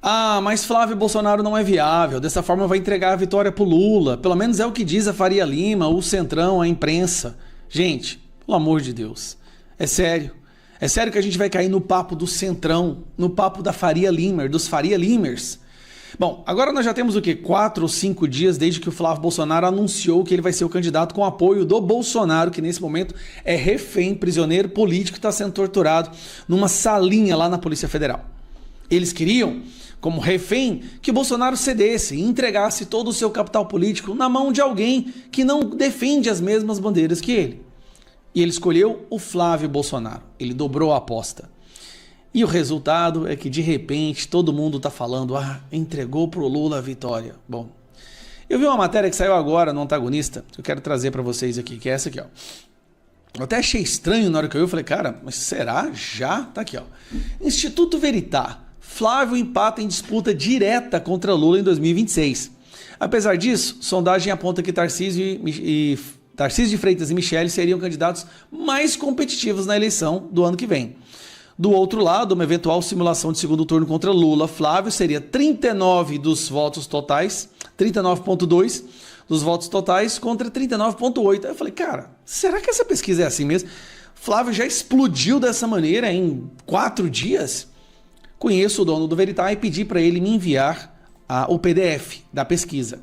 Ah, mas Flávio Bolsonaro não é viável, dessa forma vai entregar a vitória pro Lula. Pelo menos é o que diz a Faria Lima, o Centrão, a imprensa. Gente, pelo amor de Deus, é sério. É sério que a gente vai cair no papo do Centrão, no papo da Faria Lima, dos Faria Limers. Bom, agora nós já temos o quê? 4 ou 5 dias desde que o Flávio Bolsonaro anunciou que ele vai ser o candidato com apoio do Bolsonaro, que nesse momento é refém, prisioneiro político, que está sendo torturado numa salinha lá na Polícia Federal. Eles queriam, como refém, que Bolsonaro cedesse e entregasse todo o seu capital político na mão de alguém que não defende as mesmas bandeiras que ele. E ele escolheu o Flávio Bolsonaro. Ele dobrou a aposta. E o resultado é que, de repente, todo mundo está falando, entregou pro Lula a vitória. Bom, eu vi uma matéria que saiu agora no Antagonista, que eu quero trazer para vocês aqui, que é essa aqui, ó. Eu até achei estranho na hora que eu falei, cara, mas será? Já? Tá aqui, ó. Instituto Veritá. Flávio empata em disputa direta contra Lula em 2026. Apesar disso, sondagem aponta que Tarcísio de Freitas e Michele seriam candidatos mais competitivos na eleição do ano que vem. Do outro lado, uma eventual simulação de segundo turno contra Lula, Flávio seria 39 dos votos totais, 39,2 dos votos totais contra 39,8. Aí eu falei, cara, será que essa pesquisa é assim mesmo? Flávio já explodiu dessa maneira em 4 dias? Conheço o dono do Veritá e pedi para ele me enviar o PDF da pesquisa.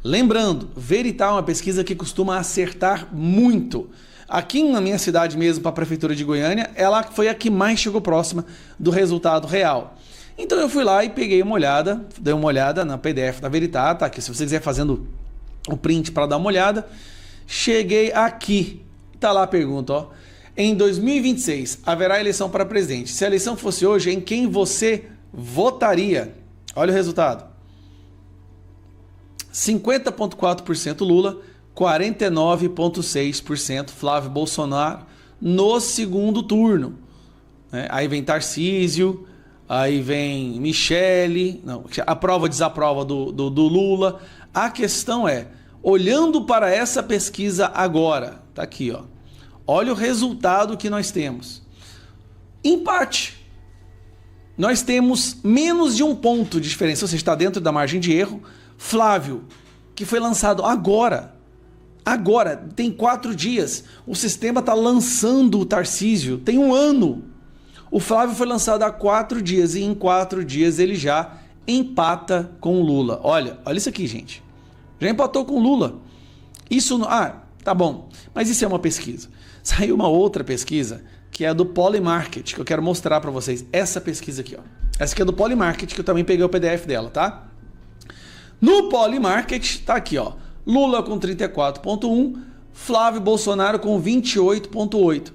Lembrando, Veritá é uma pesquisa que costuma acertar muito. Aqui na minha cidade mesmo, para a Prefeitura de Goiânia, ela foi a que mais chegou próxima do resultado real. Então eu fui lá e peguei uma olhada, dei uma olhada na PDF da Veritá, tá aqui, se você quiser fazendo o print para dar uma olhada. Cheguei aqui, tá lá a pergunta, ó. Em 2026, haverá eleição para presidente. Se a eleição fosse hoje, em quem você votaria? Olha o resultado. 50,4% Lula, 49,6% Flávio Bolsonaro no segundo turno. Aí vem Tarcísio, aí vem Michele, não, aprova, desaprova do Lula. A questão é, olhando para essa pesquisa agora, tá aqui, ó. Olha o resultado que nós temos. Empate. Nós temos menos de 1 ponto de diferença, ou seja, está dentro da margem de erro. Flávio, que foi lançado agora, tem 4 dias. O sistema está lançando o Tarcísio, tem 1 ano. O Flávio foi lançado há 4 dias e em 4 dias ele já empata com o Lula. Olha isso aqui, gente. Já empatou com o Lula. Isso, tá bom, mas isso é uma pesquisa. Saiu uma outra pesquisa, que é a do Polymarket, que eu quero mostrar para vocês. Essa pesquisa aqui, ó. Essa aqui é do Polymarket, que eu também peguei o PDF dela, tá? No Polymarket, tá aqui, ó. Lula com 34,1, Flávio Bolsonaro com 28,8.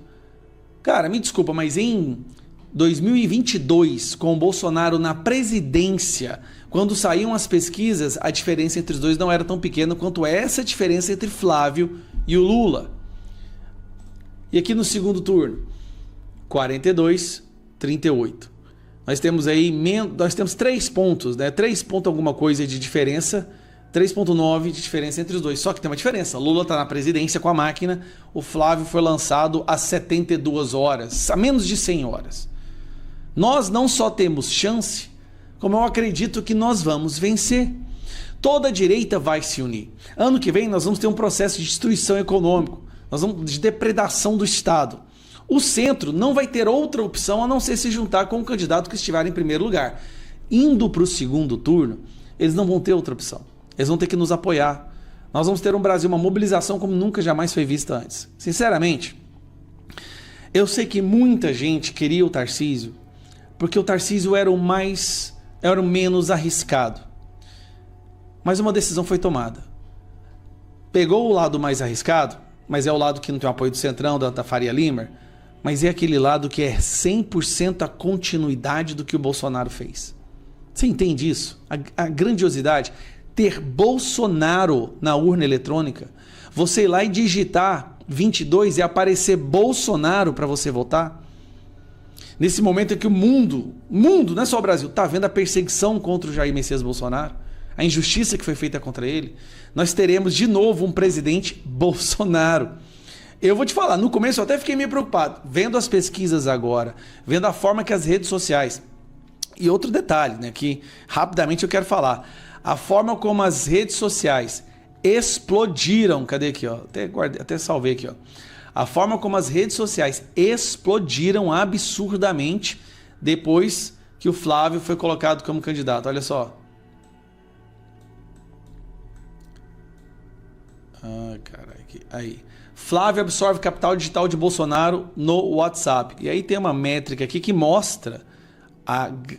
Cara, me desculpa, mas em 2022, com o Bolsonaro na presidência, quando saíam as pesquisas, a diferença entre os dois não era tão pequena quanto essa diferença entre Flávio e o Lula. E aqui no segundo turno, 42-38. Nós temos aí, nós temos 3 pontos, né? 3 pontos alguma coisa de diferença, 3,9 de diferença entre os dois. Só que tem uma diferença. Lula está na presidência com a máquina, o Flávio foi lançado às 72 horas, a menos de 100 horas. Nós não só temos chance, como eu acredito que nós vamos vencer. Toda a direita vai se unir. Ano que vem nós vamos ter um processo de destruição econômica, de depredação do Estado. O centro não vai ter outra opção a não ser se juntar com o candidato que estiver em primeiro lugar. Indo para o segundo turno, eles não vão ter outra opção. Eles vão ter que nos apoiar. Nós vamos ter um Brasil, uma mobilização como nunca jamais foi vista antes. Sinceramente, eu sei que muita gente queria o Tarcísio, porque o Tarcísio era o menos arriscado. Mas uma decisão foi tomada. Pegou o lado mais arriscado, mas é o lado que não tem o apoio do Centrão, da Faria Lima, mas é aquele lado que é 100% a continuidade do que o Bolsonaro fez. Você entende isso? A grandiosidade. Ter Bolsonaro na urna eletrônica, você ir lá e digitar 22 e aparecer Bolsonaro para você votar. Nesse momento em que o mundo, não é só o Brasil, está vendo a perseguição contra o Jair Messias Bolsonaro, a injustiça que foi feita contra ele, nós teremos de novo um presidente Bolsonaro. Eu vou te falar, no começo eu até fiquei meio preocupado, vendo as pesquisas agora, vendo a forma que as redes sociais E outro detalhe, né, que rapidamente eu quero falar. A forma como as redes sociais explodiram, cadê aqui, ó? Até salvei aqui, ó. A forma como as redes sociais explodiram absurdamente depois que o Flávio foi colocado como candidato. Olha só. Caralho, aí. Flávio absorve capital digital de Bolsonaro no WhatsApp. E aí tem uma métrica aqui que mostra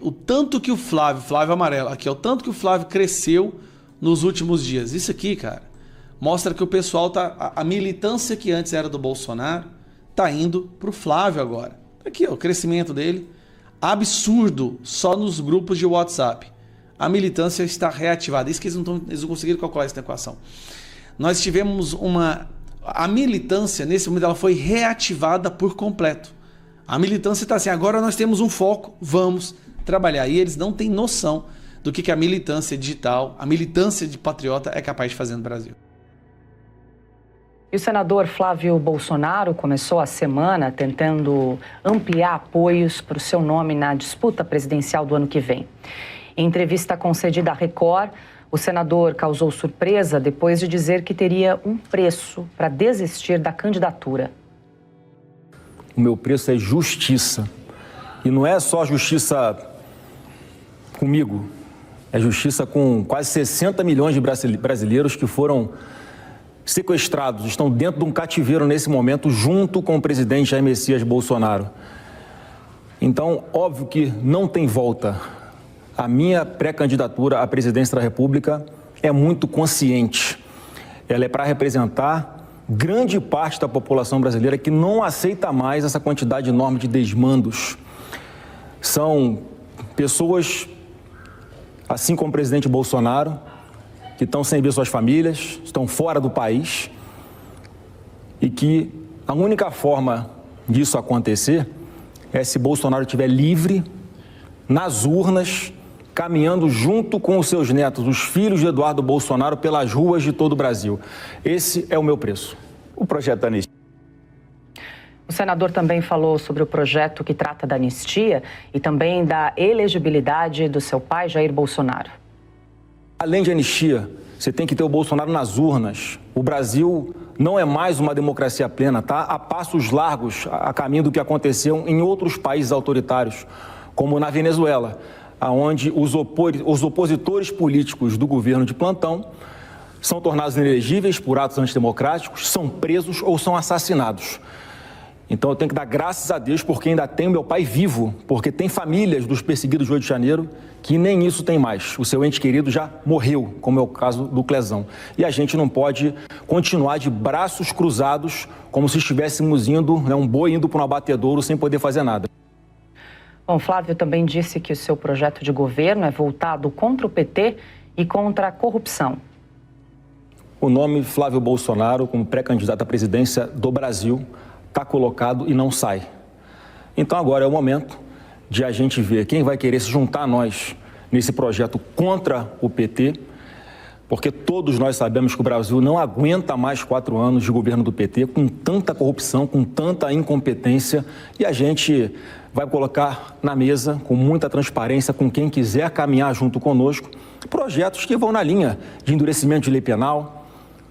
o tanto que o Flávio Amarelo, aqui, o tanto que o Flávio cresceu nos últimos dias. Isso aqui, cara, mostra que o pessoal a militância que antes era do Bolsonaro tá indo pro Flávio agora. Aqui, ó, o crescimento dele absurdo só nos grupos de WhatsApp. A militância está reativada. Isso que eles não conseguiram calcular essa equação. Nós tivemos a militância, nesse momento, ela foi reativada por completo. A militância está assim, agora nós temos um foco, vamos trabalhar. E eles não têm noção do que a militância digital, a militância de patriota é capaz de fazer no Brasil. E o senador Flávio Bolsonaro começou a semana tentando ampliar apoios para o seu nome na disputa presidencial do ano que vem. Em entrevista concedida à Record, o senador causou surpresa depois de dizer que teria um preço para desistir da candidatura. O meu preço é justiça. E não é só justiça comigo, é justiça com quase 60 milhões de brasileiros que foram sequestrados, estão dentro de um cativeiro nesse momento, junto com o presidente Jair Messias Bolsonaro. Então, óbvio que não tem volta. A minha pré-candidatura à presidência da República é muito consciente. Ela é para representar grande parte da população brasileira que não aceita mais essa quantidade enorme de desmandos. São pessoas, assim como o presidente Bolsonaro, que estão sem ver suas famílias, estão fora do país e que a única forma disso acontecer é se Bolsonaro estiver livre, nas urnas, caminhando junto com os seus netos, os filhos de Eduardo Bolsonaro, pelas ruas de todo o Brasil. Esse é o meu preço. O projeto da anistia. O senador também falou sobre o projeto que trata da anistia e também da elegibilidade do seu pai, Jair Bolsonaro. Além de anistia, você tem que ter o Bolsonaro nas urnas. O Brasil não é mais uma democracia plena, tá? A passos largos a caminho do que aconteceu em outros países autoritários, como na Venezuela, onde os opositores políticos do governo de plantão são tornados inelegíveis por atos antidemocráticos, são presos ou são assassinados. Então eu tenho que dar graças a Deus porque ainda tenho meu pai vivo, porque tem famílias dos perseguidos do Rio de Janeiro que nem isso tem mais. O seu ente querido já morreu, como é o caso do Clezão. E a gente não pode continuar de braços cruzados como se estivéssemos indo, um boi indo para um abatedouro sem poder fazer nada. Bom, Flávio também disse que o seu projeto de governo é voltado contra o PT e contra a corrupção. O nome Flávio Bolsonaro, como pré-candidato à presidência do Brasil, está colocado e não sai. Então agora é o momento de a gente ver quem vai querer se juntar a nós nesse projeto contra o PT, porque todos nós sabemos que o Brasil não aguenta mais 4 anos de governo do PT com tanta corrupção, com tanta incompetência, e a gente vai colocar na mesa, com muita transparência, com quem quiser caminhar junto conosco, projetos que vão na linha de endurecimento de lei penal,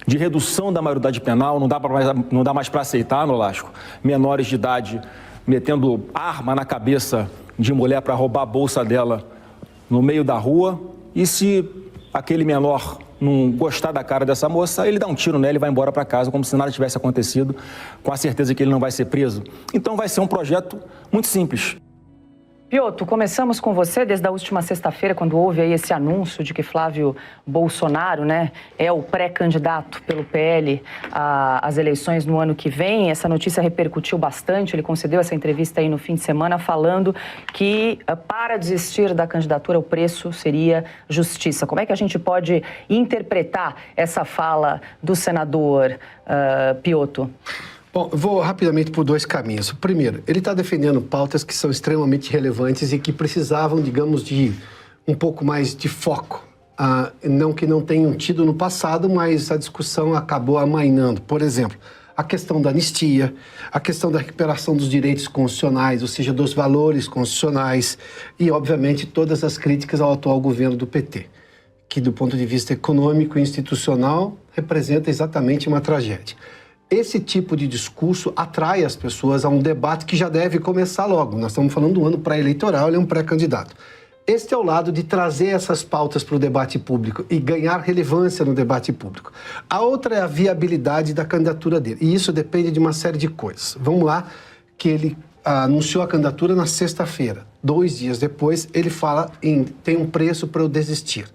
de redução da maioridade penal. Não dá mais para aceitar, Nolasco, menores de idade metendo arma na cabeça de mulher para roubar a bolsa dela no meio da rua, e se aquele menor não gostar da cara dessa moça, ele dá um tiro nela e vai embora para casa como se nada tivesse acontecido, com a certeza que ele não vai ser preso. Então vai ser um projeto muito simples. Piotr, começamos com você desde a última sexta-feira, quando houve aí esse anúncio de que Flávio Bolsonaro, é o pré-candidato pelo PL às eleições no ano que vem. Essa notícia repercutiu bastante, ele concedeu essa entrevista aí no fim de semana falando que para desistir da candidatura o preço seria justiça. Como é que a gente pode interpretar essa fala do senador Piotr? Bom, eu vou rapidamente por 2 caminhos. Primeiro, ele está defendendo pautas que são extremamente relevantes e que precisavam, digamos, de um pouco mais de foco. Não que não tenham tido no passado, mas a discussão acabou amainando. Por exemplo, a questão da anistia, a questão da recuperação dos direitos constitucionais, ou seja, dos valores constitucionais e, obviamente, todas as críticas ao atual governo do PT, que do ponto de vista econômico e institucional representa exatamente uma tragédia. Esse tipo de discurso atrai as pessoas a um debate que já deve começar logo. Nós estamos falando do ano pré-eleitoral, ele é um pré-candidato. Este é o lado de trazer essas pautas para o debate público e ganhar relevância no debate público. A outra é a viabilidade da candidatura dele. E isso depende de uma série de coisas. Vamos lá, que ele anunciou a candidatura na sexta-feira. 2 dias depois, ele fala tem um preço para eu desistir.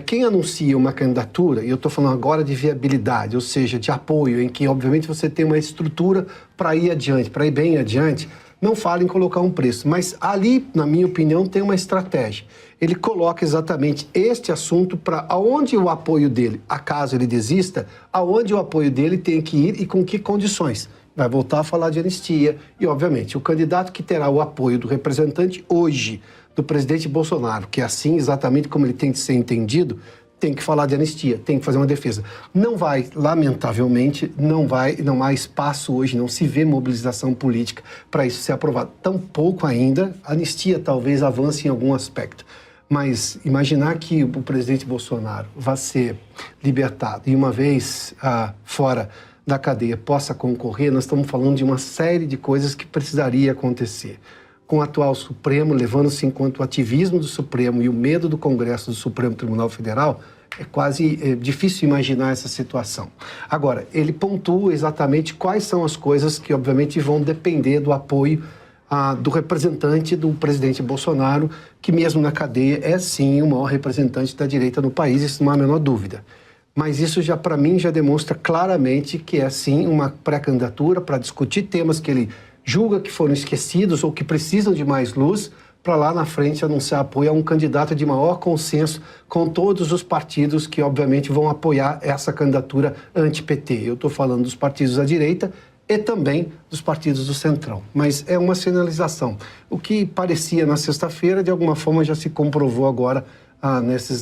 Quem anuncia uma candidatura, e eu estou falando agora de viabilidade, ou seja, de apoio, em que obviamente você tem uma estrutura para ir adiante, para ir bem adiante, não fala em colocar um preço, mas ali, na minha opinião, tem uma estratégia. Ele coloca exatamente este assunto para aonde o apoio dele, acaso ele desista, aonde o apoio dele tem que ir e com que condições. Vai voltar a falar de anistia e, obviamente, o candidato que terá o apoio do representante hoje, do presidente Bolsonaro, que é assim exatamente como ele tem que ser entendido, tem que falar de anistia, tem que fazer uma defesa. Não vai, lamentavelmente, não há espaço hoje, não se vê mobilização política para isso ser aprovado. Tampouco ainda, a anistia talvez avance em algum aspecto. Mas imaginar que o presidente Bolsonaro vai ser libertado e uma vez fora da cadeia possa concorrer, nós estamos falando de uma série de coisas que precisaria acontecer. Com o atual Supremo, levando-se enquanto o ativismo do Supremo e o medo do Congresso do Supremo Tribunal Federal, é quase difícil imaginar essa situação. Agora, ele pontua exatamente quais são as coisas que, obviamente, vão depender do apoio do representante do presidente Bolsonaro, que mesmo na cadeia é, sim, o maior representante da direita no país, isso não há a menor dúvida. Mas isso já, para mim, já demonstra claramente que é, sim, uma pré-candidatura para discutir temas que ele julga que foram esquecidos ou que precisam de mais luz, para lá na frente anunciar apoio a um candidato de maior consenso com todos os partidos que, obviamente, vão apoiar essa candidatura anti-PT. Eu estou falando dos partidos da direita e também dos partidos do Centrão. Mas é uma sinalização. O que parecia na sexta-feira, de alguma forma, já se comprovou agora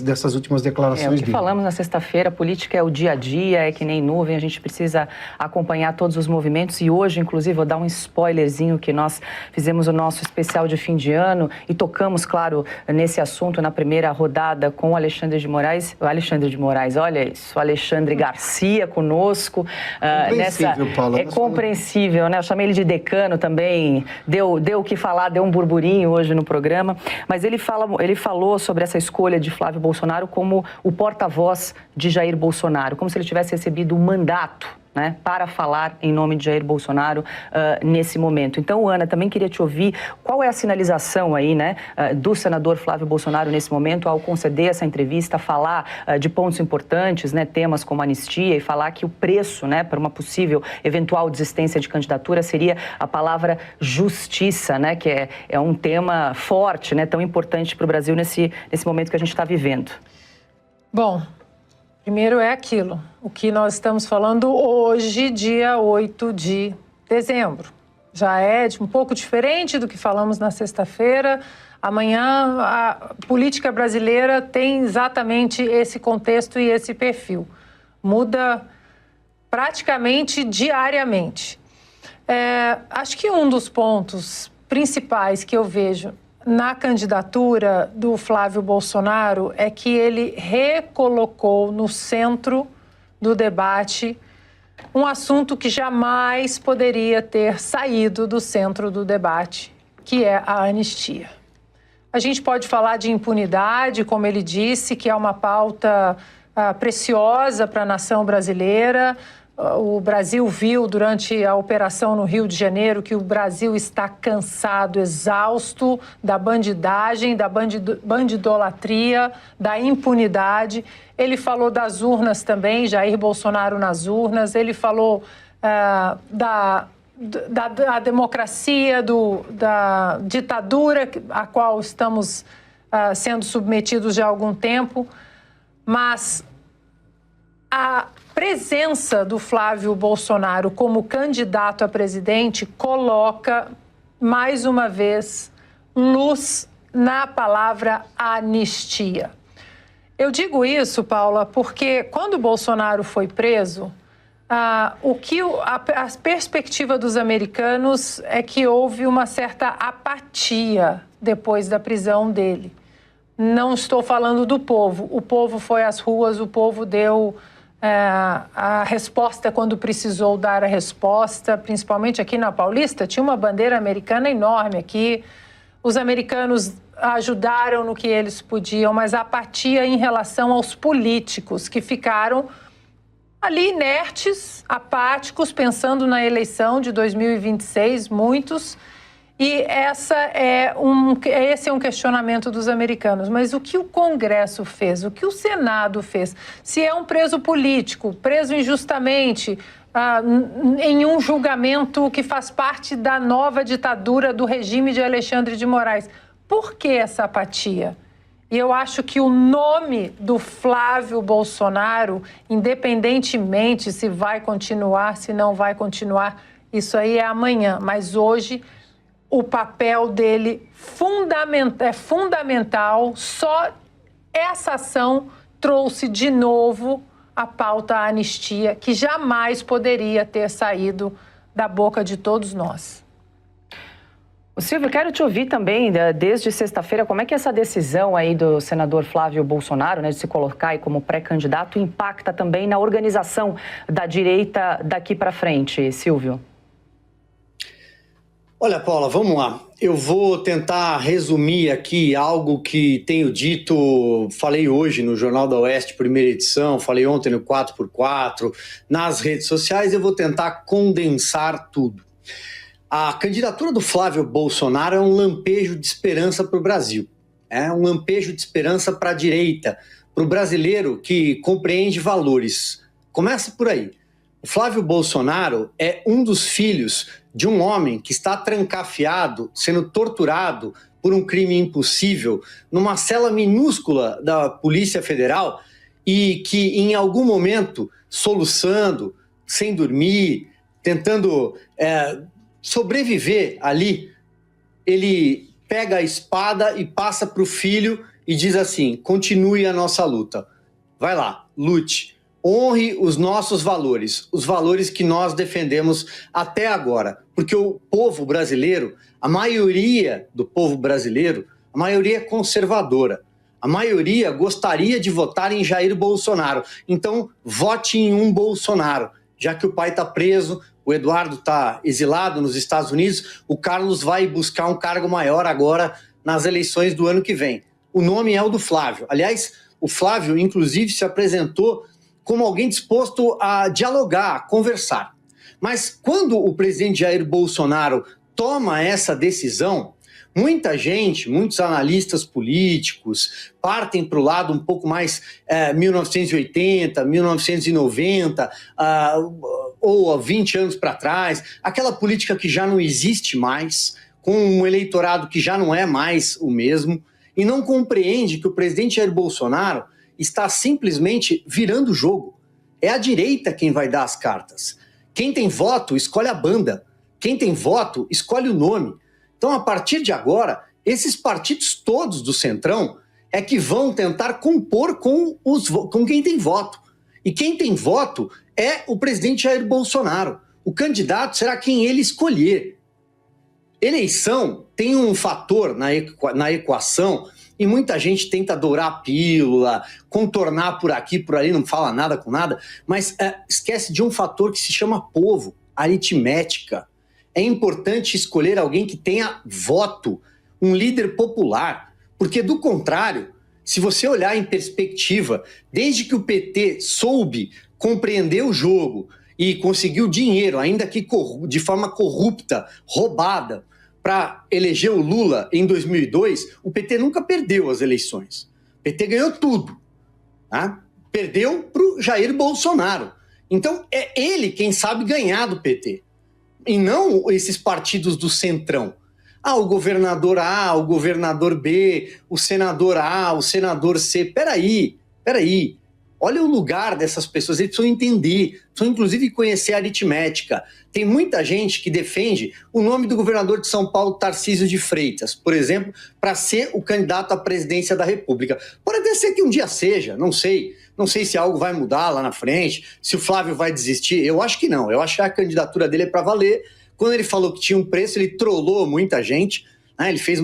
dessas últimas declarações dele. O que falamos na sexta-feira, política é o dia a dia, é que nem nuvem, a gente precisa acompanhar todos os movimentos e hoje, inclusive, vou dar um spoilerzinho que nós fizemos o nosso especial de fim de ano e tocamos, claro, nesse assunto na primeira rodada com o Alexandre de Moraes, olha isso, o Alexandre Garcia conosco. Compreensível, Paula. É compreensível, né? Eu chamei ele de decano também, deu o que falar, deu um burburinho hoje no programa, mas ele falou sobre essa escolha de Flávio Bolsonaro como o porta-voz de Jair Bolsonaro, como se ele tivesse recebido um mandato, né, para falar em nome de Jair Bolsonaro nesse momento. Então, Ana, também queria te ouvir qual é a sinalização aí, né, do senador Flávio Bolsonaro nesse momento ao conceder essa entrevista, falar de pontos importantes, né, temas como anistia e falar que o preço, né, para uma possível eventual desistência de candidatura seria a palavra justiça, né, que é um tema forte, né, tão importante para o Brasil nesse momento que a gente está vivendo. Bom, primeiro é aquilo, o que nós estamos falando hoje, dia 8 de dezembro. Já é um pouco diferente do que falamos na sexta-feira. Amanhã a política brasileira tem exatamente esse contexto e esse perfil. Muda praticamente diariamente. Acho que um dos pontos principais que eu vejo na candidatura do Flávio Bolsonaro é que ele recolocou no centro do debate um assunto que jamais poderia ter saído do centro do debate, que é a anistia. A gente pode falar de impunidade, como ele disse, que é uma pauta preciosa para a nação brasileira. O Brasil viu durante a operação no Rio de Janeiro que o Brasil está cansado, exausto da bandidagem, da bandidolatria, da impunidade. Ele falou das urnas também, Jair Bolsonaro nas urnas. Ele falou da democracia, da ditadura a qual estamos sendo submetidos já há algum tempo. Mas a presença do Flávio Bolsonaro como candidato a presidente coloca, mais uma vez, luz na palavra anistia. Eu digo isso, Paula, porque quando o Bolsonaro foi preso, A perspectiva dos americanos é que houve uma certa apatia depois da prisão dele. Não estou falando do povo. O povo foi às ruas, o povo deu a resposta quando precisou dar a resposta, principalmente aqui na Paulista, tinha uma bandeira americana enorme aqui. Os americanos ajudaram no que eles podiam, mas a apatia em relação aos políticos que ficaram ali inertes, apáticos, pensando na eleição de 2026, muitos. E esse é um questionamento dos americanos. Mas o que o Congresso fez, o que o Senado fez? Se é um preso político, preso injustamente, em um julgamento que faz parte da nova ditadura do regime de Alexandre de Moraes, por que essa apatia? E eu acho que o nome do Flávio Bolsonaro, independentemente se vai continuar, se não vai continuar, isso aí é amanhã. Mas hoje, o papel dele é fundamental. Só essa ação trouxe de novo a pauta anistia, que jamais poderia ter saído da boca de todos nós. Silvio, quero te ouvir também, desde sexta-feira, como é que essa decisão aí do senador Flávio Bolsonaro, né, de se colocar aí como pré-candidato, impacta também na organização da direita daqui para frente, Silvio? Olha, Paula, vamos lá. Eu vou tentar resumir aqui algo que tenho dito, falei hoje no Jornal da Oeste, primeira edição, falei ontem no 4x4, nas redes sociais, eu vou tentar condensar tudo. A candidatura do Flávio Bolsonaro é um lampejo de esperança para o Brasil. É um lampejo de esperança para a direita, para o brasileiro que compreende valores. Começa por aí. O Flávio Bolsonaro é um dos filhos de um homem que está trancafiado, sendo torturado por um crime impossível, numa cela minúscula da Polícia Federal e que em algum momento, soluçando, sem dormir, tentando sobreviver ali, ele pega a espada e passa para o filho e diz assim: continue a nossa luta. Vai lá, lute. Honre os nossos valores, os valores que nós defendemos até agora. Porque o povo brasileiro, a maioria do povo brasileiro, a maioria é conservadora. A maioria gostaria de votar em Jair Bolsonaro. Então, vote em um Bolsonaro. Já que o pai está preso, o Eduardo está exilado nos Estados Unidos, o Carlos vai buscar um cargo maior agora nas eleições do ano que vem. O nome é o do Flávio. Aliás, o Flávio, inclusive, se apresentou como alguém disposto a dialogar, a conversar. Mas quando o presidente Jair Bolsonaro toma essa decisão, muita gente, muitos analistas políticos partem para o lado um pouco mais 1980, 1990, ou 20 anos para trás, aquela política que já não existe mais, com um eleitorado que já não é mais o mesmo, e não compreende que o presidente Jair Bolsonaro está simplesmente virando o jogo. É a direita quem vai dar as cartas. Quem tem voto, escolhe a banda. Quem tem voto, escolhe o nome. Então, a partir de agora, esses partidos todos do Centrão é que vão tentar compor com quem tem voto. E quem tem voto é o presidente Jair Bolsonaro. O candidato será quem ele escolher. Eleição tem um fator na equação, e muita gente tenta dourar a pílula, contornar por aqui, por ali, não fala nada com nada, mas esquece de um fator que se chama povo, aritmética. É importante escolher alguém que tenha voto, um líder popular, porque do contrário, se você olhar em perspectiva, desde que o PT soube compreender o jogo e conseguiu dinheiro, ainda que de forma corrupta, roubada, para eleger o Lula em 2002, o PT nunca perdeu as eleições. O PT ganhou tudo. Tá? Perdeu para o Jair Bolsonaro. Então, é ele quem sabe ganhar do PT. E não esses partidos do Centrão. O governador A, o governador B, o senador A, o senador C. Peraí. Olha o lugar dessas pessoas, eles precisam entender, precisam inclusive conhecer a aritmética. Tem muita gente que defende o nome do governador de São Paulo, Tarcísio de Freitas, por exemplo, para ser o candidato à presidência da República. Pode Pode ser que um dia seja, não sei. Não sei se algo vai mudar lá na frente, se o Flávio vai desistir. Eu acho que não. Eu acho que a candidatura dele é para valer. Quando ele falou que tinha um preço, ele trollou muita gente. Né? Ele fez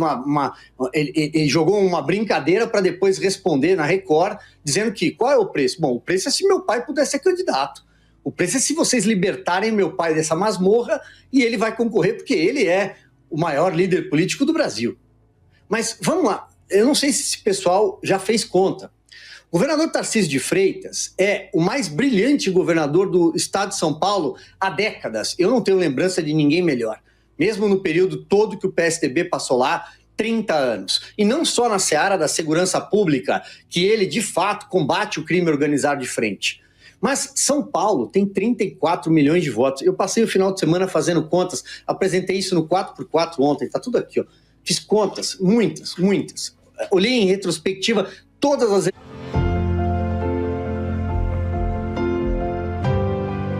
ele jogou uma brincadeira para depois responder na Record, dizendo que qual é o preço? Bom, o preço é se meu pai puder ser candidato. O preço é se vocês libertarem meu pai dessa masmorra e ele vai concorrer, porque ele é o maior líder político do Brasil. Mas vamos lá. Eu não sei se esse pessoal já fez conta. O governador Tarcísio de Freitas é o mais brilhante governador do estado de São Paulo há décadas. Eu não tenho lembrança de ninguém melhor. Mesmo no período todo que o PSDB passou lá, 30 anos. E não só na seara da segurança pública, que ele, de fato, combate o crime organizado de frente. Mas São Paulo tem 34 milhões de votos. Eu passei o final de semana fazendo contas, apresentei isso no 4x4 ontem, tá tudo aqui, ó. Fiz contas, muitas. Olhei em retrospectiva todas as...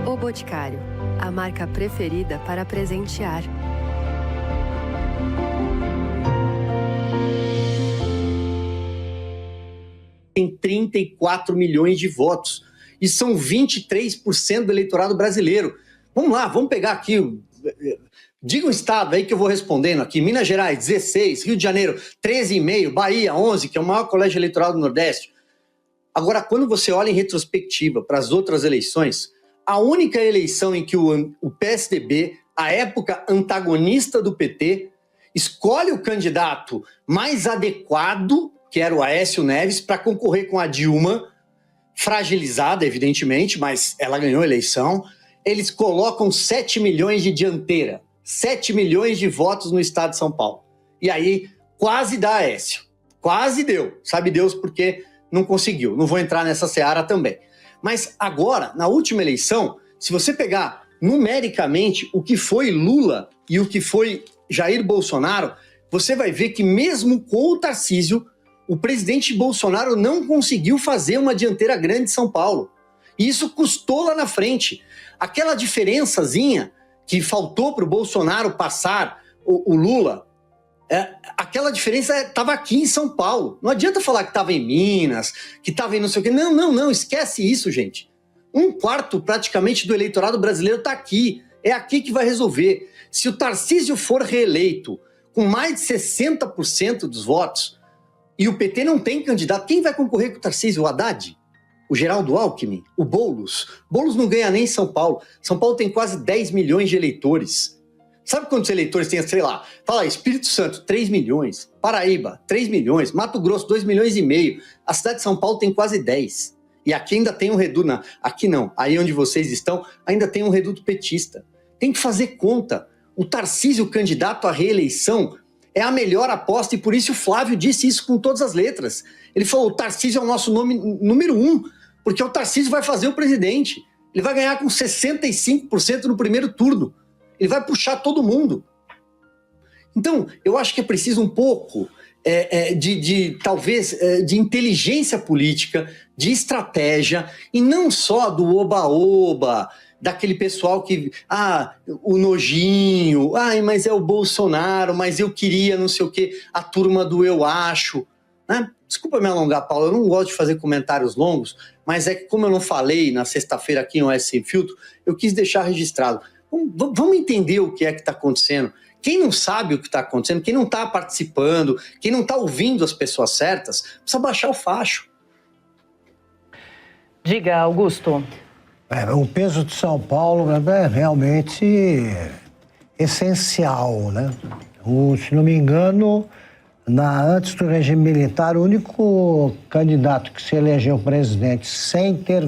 O Boticário, a marca preferida para presentear. Tem 34 milhões de votos. E são 23% do eleitorado brasileiro. Vamos lá, vamos pegar aqui... Diga um estado aí que eu vou respondendo aqui. Minas Gerais, 16. Rio de Janeiro, 13,5. Bahia, 11, que é o maior colégio eleitoral do Nordeste. Agora, quando você olha em retrospectiva para as outras eleições, a única eleição em que o PSDB, à época antagonista do PT, escolhe o candidato mais adequado, que era o Aécio Neves, para concorrer com a Dilma, fragilizada, evidentemente, mas ela ganhou a eleição. Eles colocam 7 milhões de dianteira. 7 milhões de votos no estado de São Paulo. E aí, quase dá Aécio. Quase deu. Sabe Deus porque não conseguiu. Não vou entrar nessa seara também. Mas agora, na última eleição, se você pegar numericamente o que foi Lula e o que foi Jair Bolsonaro, você vai ver que mesmo com o Tarcísio, o presidente Bolsonaro não conseguiu fazer uma dianteira grande em São Paulo. E isso custou lá na frente. Aquela diferençazinha que faltou para o Bolsonaro passar o Lula, aquela diferença estava aqui em São Paulo. Não adianta falar que estava em Minas, que estava em não sei o quê. Não, esquece isso, gente. 1/4 praticamente do eleitorado brasileiro está aqui. É aqui que vai resolver. Se o Tarcísio for reeleito com mais de 60% dos votos e o PT não tem candidato, quem vai concorrer com o Tarcísio? O Haddad? O Geraldo Alckmin, o Boulos. Boulos não ganha nem em São Paulo. São Paulo tem quase 10 milhões de eleitores. Sabe quantos eleitores tem, sei lá? Fala aí, Espírito Santo, 3 milhões. Paraíba, 3 milhões. Mato Grosso, 2,5 milhões. A cidade de São Paulo tem quase 10. E aqui ainda tem um reduto. Aqui não, aí onde vocês estão, ainda tem um reduto petista. Tem que fazer conta. O Tarcísio, candidato à reeleição, é a melhor aposta e por isso o Flávio disse isso com todas as letras. Ele falou, o Tarcísio é o nosso nome número 1, porque o Tarcísio vai fazer o presidente. Ele vai ganhar com 65% no primeiro turno. Ele vai puxar todo mundo. Então, eu acho que é preciso um pouco talvez, de inteligência política, de estratégia, e não só do oba-oba, daquele pessoal que, o nojinho, mas é o Bolsonaro, mas eu queria não sei o quê, a turma do eu acho. Né? Desculpa me alongar, Paulo, eu não gosto de fazer comentários longos, mas é que como eu não falei na sexta-feira aqui no OS Sem Filtro, eu quis deixar registrado. Vamos entender o que é que está acontecendo. Quem não sabe o que está acontecendo, quem não está participando, quem não está ouvindo as pessoas certas, precisa baixar o facho. Diga, Augusto. O peso de São Paulo é realmente essencial, né? Se não me engano, antes do regime militar, o único candidato que se elegeu presidente sem intervenção